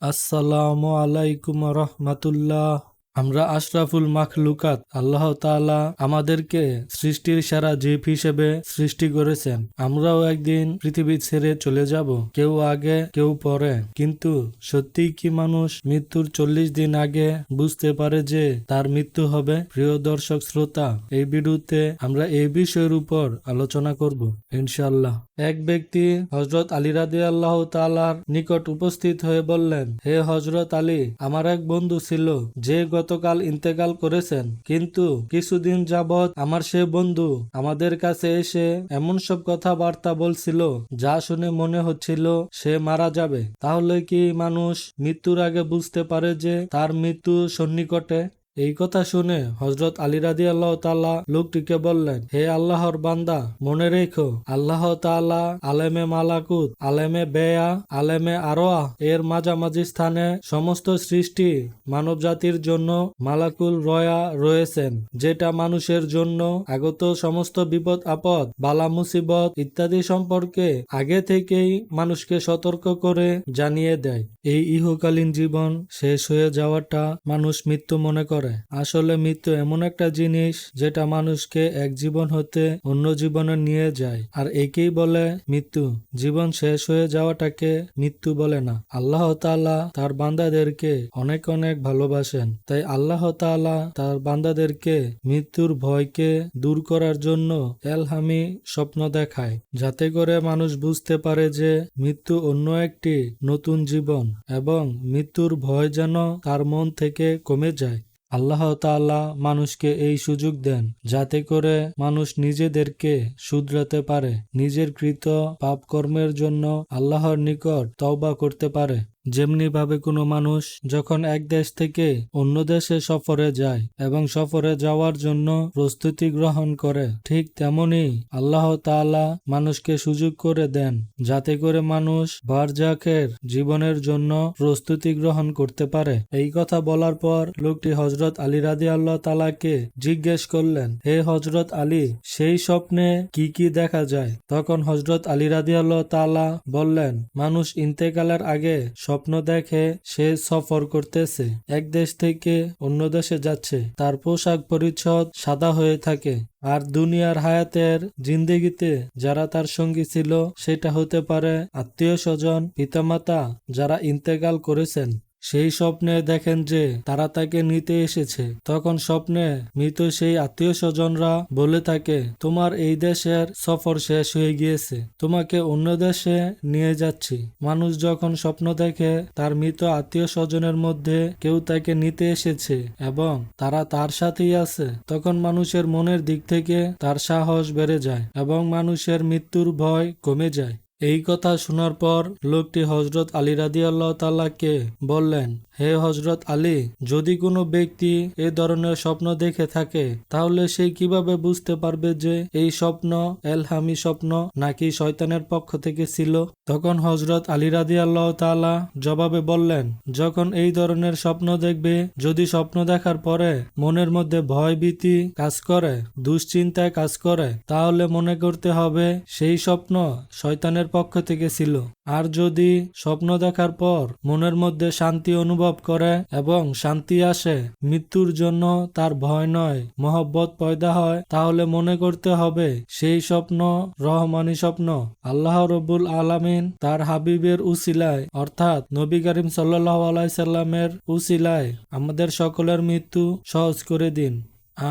আসসালামু আলাইকুম রহমাতুল্লাহ। আমরা আশরাফুল মাখলুকাত, আল্লাহ তাআলা আমাদেরকে সৃষ্টির সেরা জীব হিসেবে সৃষ্টি করেছেন। আমরাও একদিন পৃথিবী ছেড়ে চলে যাব, কেউ আগে কেউ পরে। কিন্তু সত্যিই কি মানুষ মৃত্যুর 40 দিন আগে বুঝতে পারে যে তার মৃত্যু হবে? প্রিয় দর্শক শ্রোতা, এই ভিডিওতে আমরা এই বিষয়ের উপর আলোচনা করব ইনশাআল্লাহ। এক ব্যক্তি হযরত আলী রাদিয়াল্লাহু তাআলার নিকট উপস্থিত হয়ে বললেন, হে হযরত আলী, আমার এক বন্ধু ছিল যে গতকাল ইন্তেকাল করেছেন, কিন্তু কিছুদিন যাবৎ আমার সে বন্ধু আমাদের কাছে এসে এমন সব কথাবার্তা বলছিল যা শুনে মনে হচ্ছিল সে মারা যাবে। তাহলে কি মানুষ মৃত্যুর আগে বুঝতে পারে যে তার মৃত্যু সন্নিকটে? এই কথা শুনে হযরত আলী রাদিয়াল্লাহু তাআলা লোকটিকে বললেন, হে আল্লাহর বান্দা, মনে রেখো আল্লাহ তাআলা আলেমে মালাকুত, আলেমে বেয়া, আলেমে আরওয়াহ এর মাঝামাঝি স্থানে সমস্ত সৃষ্টি মানব জাতির জন্য মালাকুল রয়া রয়েছেন, যেটা মানুষের জন্য আগত সমস্ত বিপদ আপদ, বালা মুসিবত ইত্যাদি সম্পর্কে আগে থেকেই মানুষকে সতর্ক করে জানিয়ে দেয়। এই ইহকালীন জীবন শেষ হয়ে যাওয়াটা মানুষ মৃত্যু মনে করে। আসলে মৃত্যু এমন একটা জিনিস যেটা মানুষকে এক জীবন হতে অন্য জীবনে নিয়ে যায়, আর একেই বলে মৃত্যু। জীবন শেষ হয়ে যাওয়াটাকে মৃত্যু বলে না। আল্লাহ তাআলা তার বান্দাদেরকে অনেক অনেক ভালোবাসেন, তাই আল্লাহ তাআলা তার বান্দাদেরকে মৃত্যুর ভয়কে দূর করার জন্য এলহামি স্বপ্ন দেখায়, যাতে করে মানুষ বুঝতে পারে যে মৃত্যু অন্য একটি নতুন জীবন, এবং মৃত্যুর ভয় যেন তার মন থেকে কমে যায়। আল্লাহ তাআলা মানুষকে এই সুযোগ দেন যাতে করে মানুষ নিজেদেরকে শুধরাতে পারে, নিজের কৃত পাপ কর্মের জন্য আল্লাহর নিকট তওবা করতে পারে। যেমনি ভাবে কোনো মানুষ যখন এক দেশ থেকে অন্য দেশে সফরে যায় এবং সফরে যাওয়ার জন্য প্রস্তুতি গ্রহণ করে, ঠিক তেমনি আল্লাহ তাআলা মানুষকে সুযোগ করে দেন যাতে করে মানুষ বারজাখের জীবনের জন্য প্রস্তুতি গ্রহণ করতে পারে। এই কথা বলার পর লোকটি হযরত আলী রাদিয়াল্লাহু তাআলাকে জিজ্ঞেস করলেন, হে হযরত আলী, সেই স্বপ্নে কি কি দেখা যায়? তখন হযরত আলী রাদিয়াল্লাহু তাআলা বললেন, মানুষ ইন্তেকালের আগে স্বপ্ন দেখে সে সফর করতেছে, এক দেশ থেকে অন্য দেশে যাচ্ছে, তার পোশাক পরিচ্ছদ সাদা হয়ে থাকে, আর দুনিয়ার হায়াতের জিন্দেগিতে যারা তার সঙ্গী ছিল সেটা হতে পারে আত্মীয় স্বজন, পিতামাতা যারা ইন্তেকাল করেছেন। সেই স্বপ্নে দেখেন যে তারা তাকে নিতে এসেছে। তখন স্বপ্নে মৃত সেই আত্মীয় স্বজনরা বলে থাকে, তোমার এই দেশের সফর শেষ হয়ে গিয়েছে, তোমাকে অন্য দেশে নিয়ে যাচ্ছি। মানুষ যখন স্বপ্ন দেখে তার মৃত আত্মীয় স্বজনের মধ্যে কেউ তাকে নিতে এসেছে এবং তারা তার সাথেই আছে, তখন মানুষের মনের দিক থেকে তার সাহস বেড়ে যায় এবং মানুষের মৃত্যুর ভয় কমে যায়। এই কথা শোনার পর লোকটি হযরত আলী রাদিয়াল্লাহু তাআলাকে বললেন, হে হযরত আলী, যদি কোনো ব্যক্তি এ ধরনের স্বপ্ন দেখে থাকে তাহলে সে কিভাবে বুঝতে পারবে যে এই স্বপ্ন এলহামি স্বপ্ন নাকি শয়তানের পক্ষ থেকে ছিল? তখন হযরত আলী রাদিয়াল্লাহু তাআলা জবাবে বললেন, যখন এই ধরনের স্বপ্ন দেখবে, যদি স্বপ্ন দেখার পরে মনের মধ্যে ভয় ভীতি কাজ করে, দুশ্চিন্তায় কাজ করে, তাহলে মনে করতে হবে সেই স্বপ্ন শয়তানের পক্ষ থেকে ছিল। আর যদি স্বপ্ন দেখার পর মনের মধ্যে শান্তি অনুভব করে এবং শান্তি আসে, মৃত্যুর জন্য তার ভয় নয় মহব্বত পয়দা হয়, তাহলে মনে করতে হবে সেই স্বপ্ন রহমানি স্বপ্ন। আল্লাহ রব্বুল আলামিন তার হাবিবের উসিলায় অর্থাৎ নবী করিম সাল্লাল্লাহু আলাইহি সাল্লামের উসিলায় আমাদের সকলের মৃত্যু সহজ করে দিন।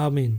আমিন।